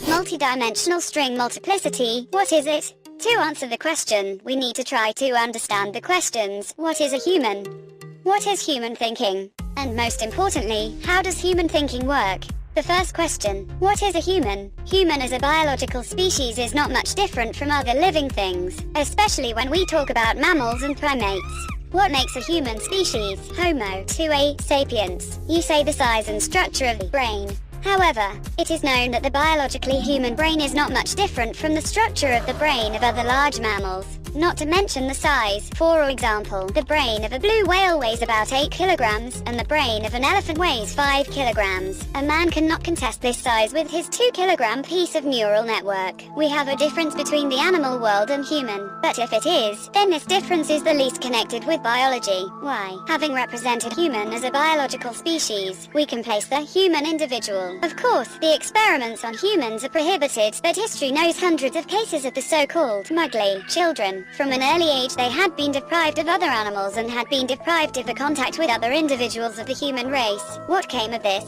Multidimensional string multiplicity, what is it? To answer the question, we need to try to understand the questions: what is a human? What is human thinking? And most importantly, how does human thinking work? The first question, what is a human? Human as a biological species is not much different from other living things, especially when we talk about mammals and primates. What makes a human species? Homo to a sapiens. You say the size and structure of the brain. However, it is known that the biologically human brain is not much different from the structure of the brain of other large mammals, not to mention the size. For example, the brain of a blue whale weighs about 8 kilograms, and the brain of an elephant weighs 5 kilograms. A man cannot contest this size with his 2-kilogram piece of neural network. We have a difference between the animal world and human, but if it is, then this difference is the least connected with biology. Why? Having represented human as a biological species, we can place the human individual. Of course, the experiments on humans are prohibited, but history knows hundreds of cases of the so-called Mowgli children. From an early age they had been deprived of other animals and had been deprived of the contact with other individuals of the human race. What came of this?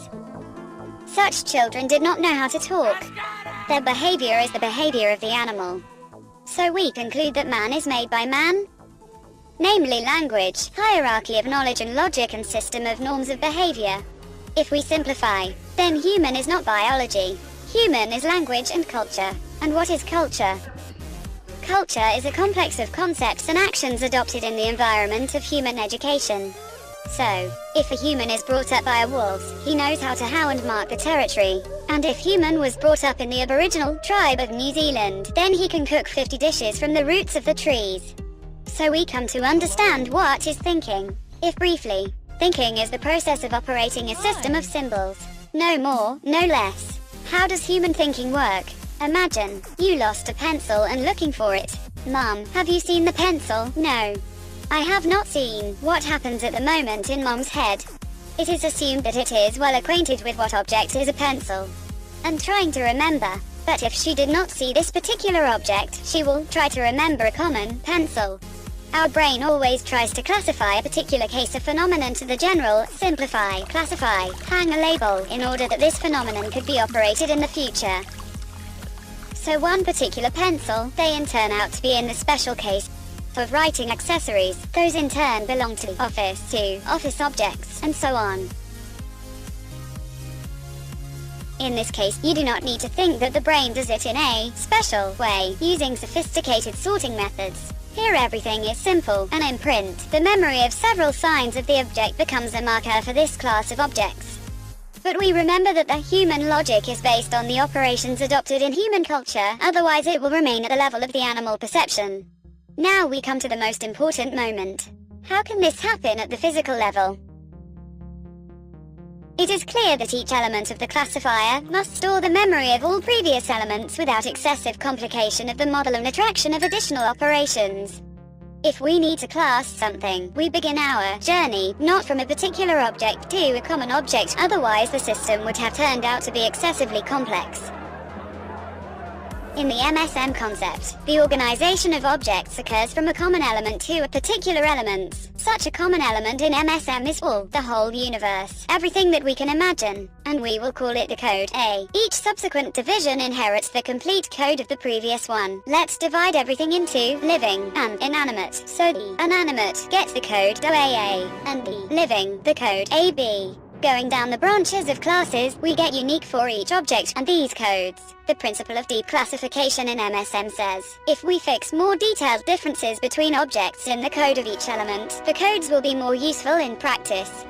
Such children did not know how to talk. Their behavior is the behavior of the animal. So we conclude that man is made by man, namely language, hierarchy of knowledge and logic and system of norms of behavior. If we simplify, then human is not biology. Human is language and culture. And what is culture? Culture is a complex of concepts and actions adopted in the environment of human education. So, if a human is brought up by a wolf, he knows how to howl and mark the territory. And if human was brought up in the Aboriginal tribe of New Zealand, then he can cook 50 dishes from the roots of the trees. So we come to understand what is thinking. If briefly, thinking is the process of operating a system of symbols. No more, no less. How does human thinking work? Imagine, you lost a pencil and looking for it. Mom, have you seen the pencil? No. I have not seen. What happens at the moment in Mom's head? It is assumed that it is well acquainted with what object is a pencil, and trying to remember. But if she did not see this particular object, she will try to remember a common pencil. Our brain always tries to classify a particular case of phenomenon to the general, simplify, classify, hang a label, in order that this phenomenon could be operated in the future. So one particular pencil, they in turn out to be in the special case of writing accessories. Those in turn belong to office objects, and so on. In this case, you do not need to think that the brain does it in a special way, using sophisticated sorting methods. Here everything is simple, and in print, the memory of several signs of the object becomes a marker for this class of objects. But we remember that the human logic is based on the operations adopted in human culture, otherwise it will remain at the level of the animal perception. Now we come to the most important moment. How can this happen at the physical level? It is clear that each element of the classifier must store the memory of all previous elements without excessive complication of the model and attraction of additional operations. If we need to class something, we begin our journey not from a particular object to a common object, otherwise the system would have turned out to be excessively complex. In the MSM concept, the organization of objects occurs from a common element to a particular element. Such a common element in MSM is all, the whole universe, everything that we can imagine, and we will call it the code A. Each subsequent division inherits the complete code of the previous one. Let's divide everything into living and inanimate. So the inanimate gets the code AA, and the living the code AB. Going down the branches of classes, we get unique for each object and these codes. The principle of deep classification in MSM says, if we fix more detailed differences between objects in the code of each element, the codes will be more useful in practice.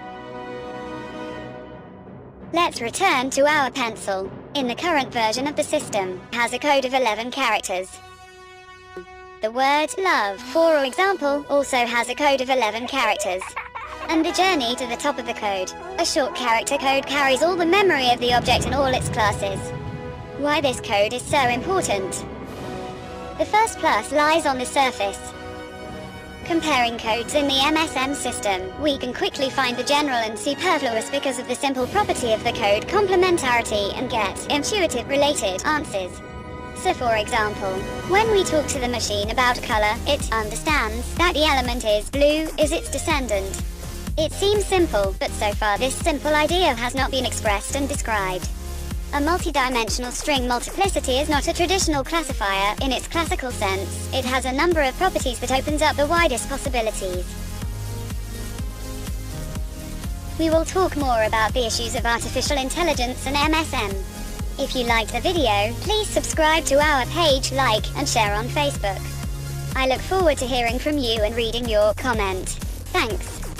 Let's return to our pencil. In the current version of the system, it has a code of 11 characters. The word love, for example, also has a code of 11 characters. And the journey to the top of the code, a short character code, carries all the memory of the object and all its classes. Why this code is so important? The first plus lies on the surface. Comparing codes in the MSM system, we can quickly find the general and superfluous because of the simple property of the code complementarity and get intuitive related answers. So for example, when we talk to the machine about color, it understands that the element is blue is its descendant. It seems simple, but so far this simple idea has not been expressed and described. A multidimensional string multiplicity is not a traditional classifier in its classical sense. It has a number of properties that opens up the widest possibilities. We will talk more about the issues of artificial intelligence and MSM. If you liked the video, please subscribe to our page, like, and share on Facebook. I look forward to hearing from you and reading your comment. Thanks.